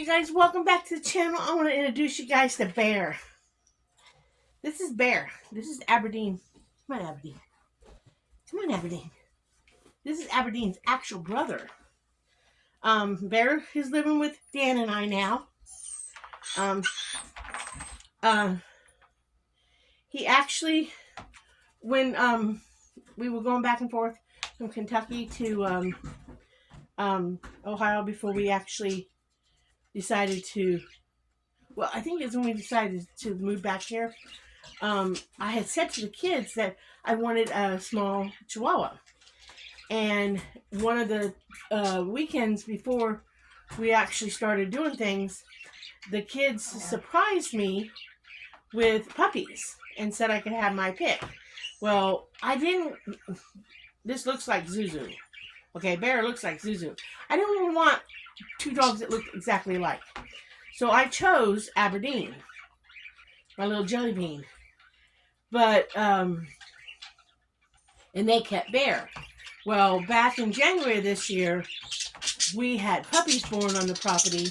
you guys, welcome back to the channel. I want to introduce you guys to Bear. This is Bear. This is Aberdeen. Come on, Aberdeen. Come on, Aberdeen. This is Aberdeen's actual brother. Bear is living with Dan and I now. He actually, when we were going back and forth from Kentucky to Ohio before we actually decided to, well, I think it's when we decided to move back here. I had said to the kids that I wanted a small Chihuahua. And one of the weekends before we actually started doing things, the kids surprised me with puppies and said I could have my pick. Well, I didn't. This looks like Zuzu. Okay, Bear looks like Zuzu. I didn't want two dogs that looked exactly alike. So I chose Aberdeen, my little jelly bean. But, and they kept Bear. Well, back in January of this year, we had puppies born on the property.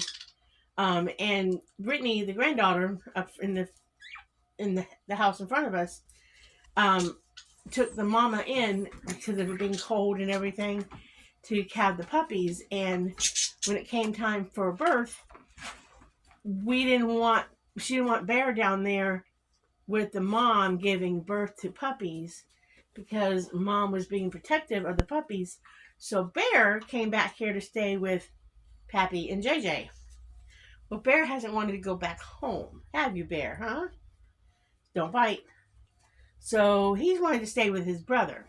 And Brittany, the granddaughter, up in the house in front of us, took the mama in because of it being cold and everything to have the puppies. And when it came time for birth, she didn't want Bear down there with the mom giving birth to puppies because mom was being protective of the puppies. So Bear came back here to stay with Pappy and Jj. Well, Bear hasn't wanted to go back home. Have you, Bear, huh? Don't bite. So he's wanted to stay with his brother.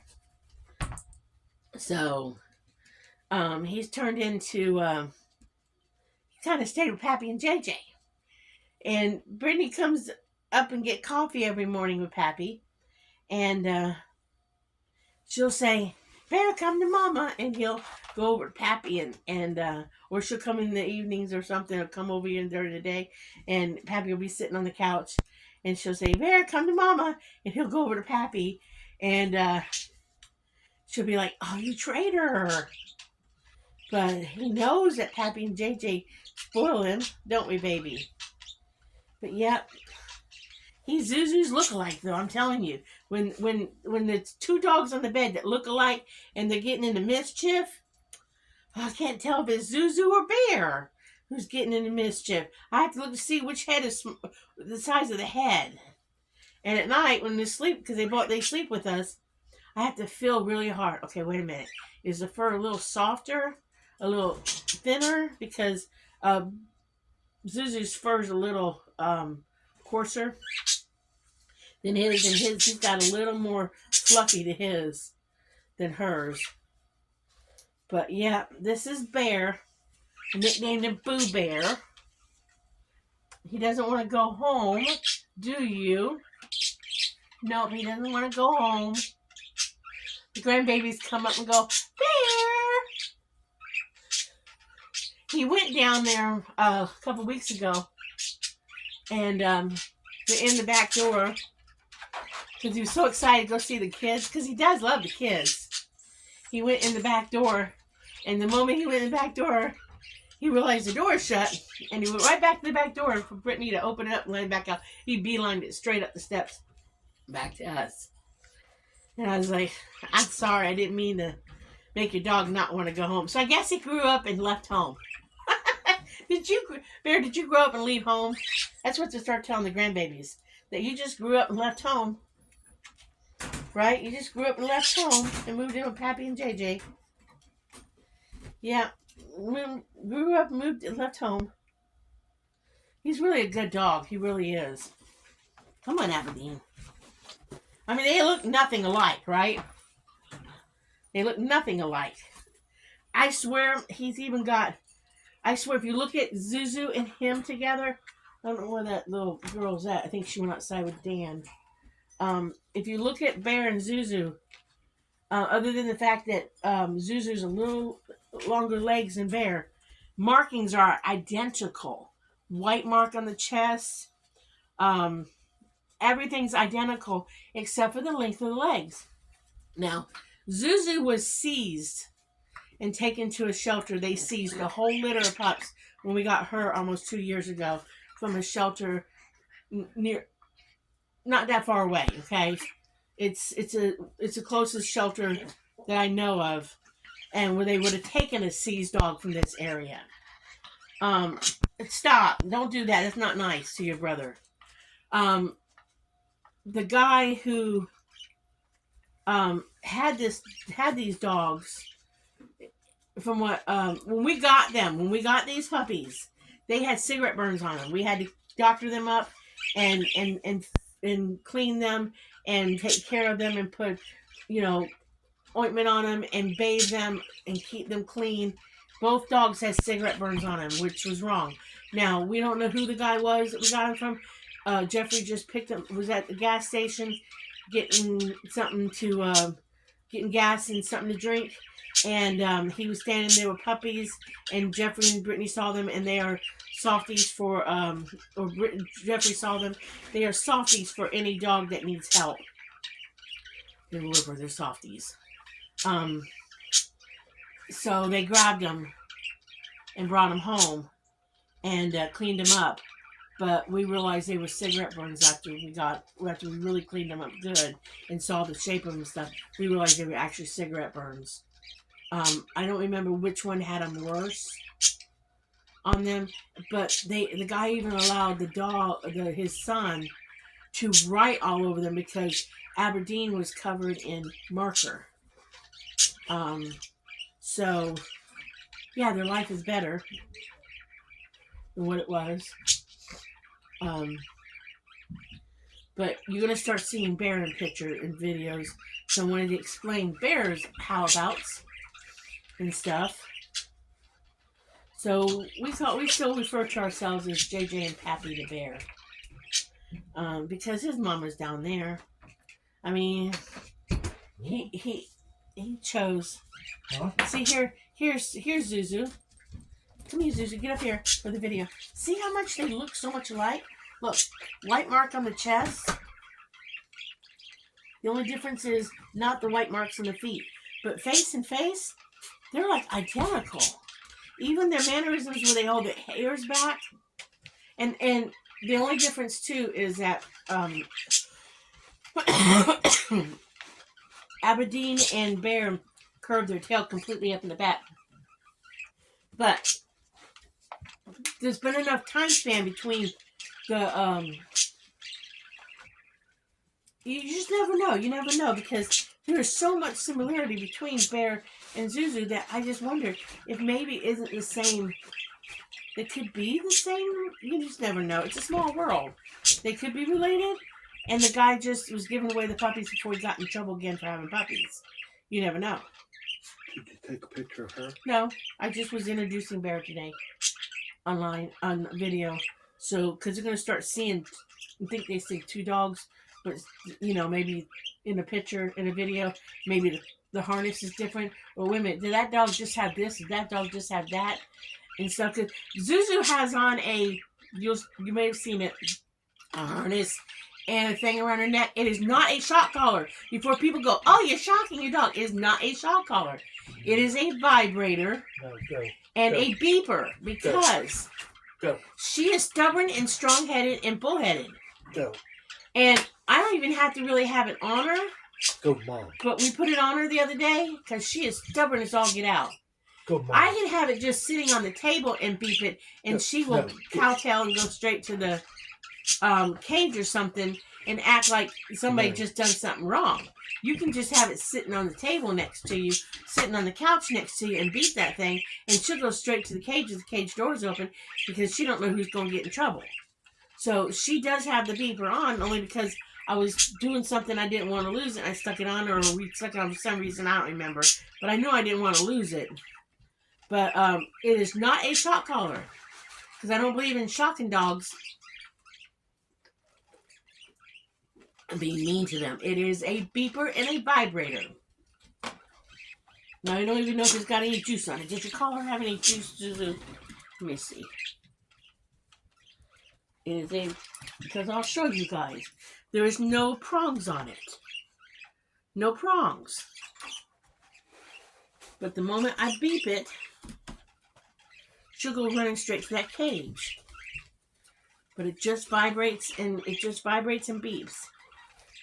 So he's turned into, he kind of stayed with Pappy and Jj. And Brittany comes up and get coffee every morning with Pappy. And she'll say, Bear, come to Mama. And he'll go over to Pappy and or she'll come in the evenings or something, or come over here during the day. And Pappy will be sitting on the couch. And she'll say, Bear, come to Mama. And he'll go over to Pappy. And she'll be like, oh, you traitor. But he knows that Pappy and JJ spoil him, don't we, baby? But yeah, he's Zuzu's look-alike, though, I'm telling you. When there's two dogs on the bed that look alike and they're getting into mischief, I can't tell if it's Zuzu or Bear who's getting into mischief. I have to look to see which head is the size of the head. And at night, when they sleep, because they sleep with us, I have to feel really hard. Okay, wait a minute. Is the fur a little softer, a little thinner? Because Zuzu's fur is a little coarser than his, and he's got a little more fluffy to his than hers. But yeah, this is Bear. I nicknamed him Boo Bear. He doesn't want to go home, do you? Nope, he doesn't want to go home. The grandbabies come up and go, Bear! He went down there a couple weeks ago, and they're in the back door because he was so excited to go see the kids, because he does love the kids. He went in the back door, and the moment he went in the back door, he realized the door is shut, and he went right back to the back door for Brittany to open it up and let him back out. He beelined it straight up the steps back to us. And I was like, I'm sorry, I didn't mean to make your dog not want to go home. So I guess he grew up and left home. Bear, did you grow up and leave home? That's what to start telling the grandbabies. That you just grew up and left home. Right? You just grew up and left home and moved in with Pappy and JJ. Yeah. Grew up, moved, and left home. He's really a good dog. He really is. Come on, Aberdeen. I mean, they look nothing alike, right? They look nothing alike. I swear he's even got... I swear, if you look at Zuzu and him together... I don't know where that little girl's at. I think she went outside with Dan. If you look at Bear and Zuzu, other than the fact that Zuzu's a little longer legs than Bear, markings are identical. White mark on the chest. Everything's identical except for the length of the legs. Now, Zuzu was seized and taken to a shelter. They seized a whole litter of pups when we got her almost 2 years ago from a shelter near, not that far away. Okay, it's the closest shelter that I know of, and where they would have taken a seized dog from this area. Um, Stop! Don't do that. That's not nice to your brother. Um, the guy who had these dogs, from what when we got these puppies, they had cigarette burns on them. We had to doctor them up and clean them and take care of them and put, you know, ointment on them and bathe them and keep them clean. Both dogs had cigarette burns on them, which was wrong. Now, we don't know who the guy was that we got him from. Jeffrey just was at the gas station getting something to, getting gas and something to drink. And he was standing there with puppies, and Jeffrey and Brittany saw them, and they are softies for, Jeffrey saw them. They are softies for any dog that needs help. They're liver, they're softies. So they grabbed him and brought him home and cleaned him up. But we realized they were cigarette burns after we really cleaned them up good and saw the shape of them and stuff. We realized they were actually cigarette burns. I don't remember which one had them worse on them, but the guy even allowed his son to write all over them because Aberdeen was covered in marker. So yeah, their life is better than what it was. But you're going to start seeing Bear in picture and videos. So I wanted to explain Bear's how-abouts and stuff. So we still refer to ourselves as JJ and Pappy the Bear. Because his mama's down there. I mean, he chose. Huh? See, here's Zuzu. Come here, Zuzu. Get up here for the video. See how much they look so much alike? Look, white mark on the chest. The only difference is not the white marks on the feet. But face and face, they're like identical. Even their mannerisms where they hold their hairs back. And the only difference, too, is that Aberdeen and Bear curve their tail completely up in the back. But there's been enough time span between the you just never know. You never know, because there is so much similarity between Bear and Zuzu that I just wonder if maybe isn't the same. It could be the same. You just never know. It's a small world. They could be related, and the guy just was giving away the puppies before he got in trouble again for having puppies. You never know. Did you take a picture of her? No, I just was introducing Bear today online on video. So, because they're going to start seeing, I think they see two dogs, but, you know, maybe in a picture, in a video, maybe the harness is different. Or wait a minute, did that dog just have this? Did that dog just have that? And stuff. Cause Zuzu has on you may have seen it, a harness and a thing around her neck. It is not a shock collar. Before people go, oh, you're shocking your dog. It is not a shock collar. It is a vibrator and a beeper because she is stubborn and strong-headed and bullheaded. And I don't even have to really have it on her. Go, Mom. But we put it on her the other day because she is stubborn as all get out. Go, Mom. I can have it just sitting on the table and beep it, and she will cowtail and go straight to the cage or something and act like somebody just done something wrong. You can just have it sitting on the table next to you, sitting on the couch next to you, and beat that thing, and she'll go straight to the cage if the cage door is open because she don't know who's going to get in trouble. So she does have the beeper on only because I was doing something I didn't want to lose it. I stuck it on her, or we stuck it on for some reason. I don't remember. But I know I didn't want to lose it. But it is not a shock collar because I don't believe in shocking dogs and being mean to them. It is a beeper and a vibrator. Now, I don't even know if it's got any juice on it. Did your collar have any juice, Zuzu? Let me see. It is because I'll show you guys. There is no prongs on it. No prongs. But the moment I beep it, she'll go running straight to that cage. But it just vibrates and beeps.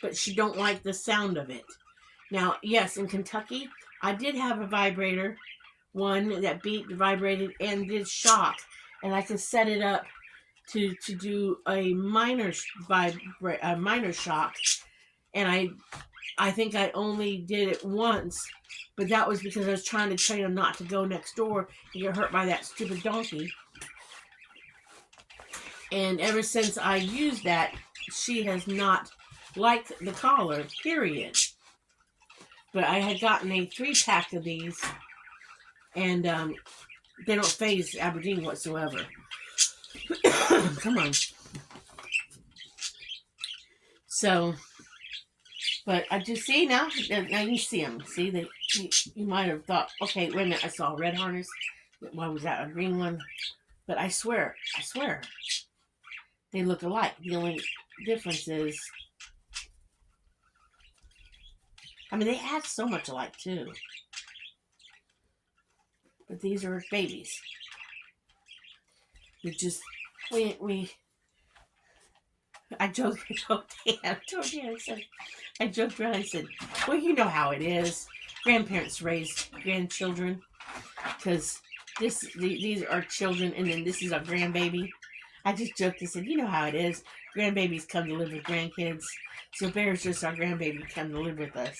But she don't like the sound of it. Now, yes, in Kentucky, I did have a vibrator, one that beeped, vibrated, and did shock, and I could set it up to do a minor shock, and I think I only did it once, but that was because I was trying to train him not to go next door and get hurt by that stupid donkey. And ever since I used that, she has not liked the collar, period. But I had gotten a 3-pack of these, and they don't phase Aberdeen whatsoever. Come on. So, but I just see now you see them. See, you might have thought, okay, wait a minute, I saw a red harness. Why was that a green one? But I swear, they look alike. The only difference is, I mean, they act so much alike too. But these are babies. We just, I joked around, I said, well, you know how it is. Grandparents raise grandchildren. Because these are children, and then this is our grandbaby. I just joked and said, you know how it is. Grandbabies come to live with grandkids. So Bear's just our grandbaby come to live with us.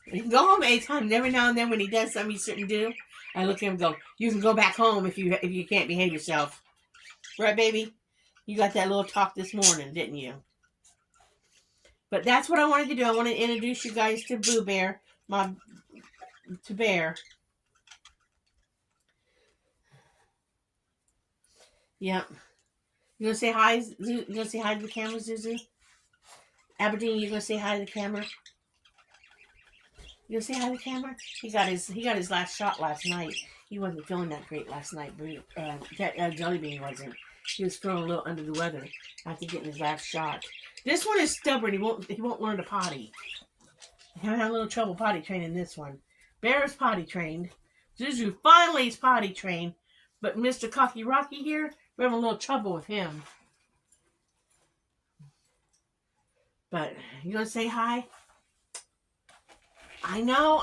He can go home anytime. Every now and then when he does something he shouldn't do, I look at him and go, you can go back home if you can't behave yourself. Right, baby? You got that little talk this morning, didn't you? But that's what I wanted to do. I want to introduce you guys to Boo Bear. To Bear. Yep. You gonna say hi? You gonna say hi to the camera, Zuzu? Aberdeen, you gonna say hi to the camera? You gonna say hi to the camera? He got his last shot last night. He wasn't feeling that great last night, but Jellybean wasn't. He was feeling a little under the weather after getting his last shot. This one is stubborn. He won't learn to potty. I'm having a little trouble potty training this one. Bear is potty trained. Zuzu finally is potty trained, but Mr. Cocky Rocky here, we're having a little trouble with him. But you gonna say hi? I know,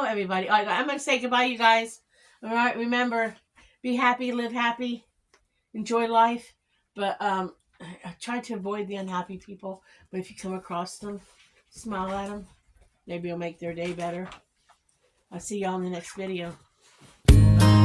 everybody. All right, I'm gonna say goodbye, you guys. All right, remember, be happy, live happy, enjoy life. But I try to avoid the unhappy people. But if you come across them, smile at them. Maybe it'll make their day better. I'll see y'all in the next video. Bye.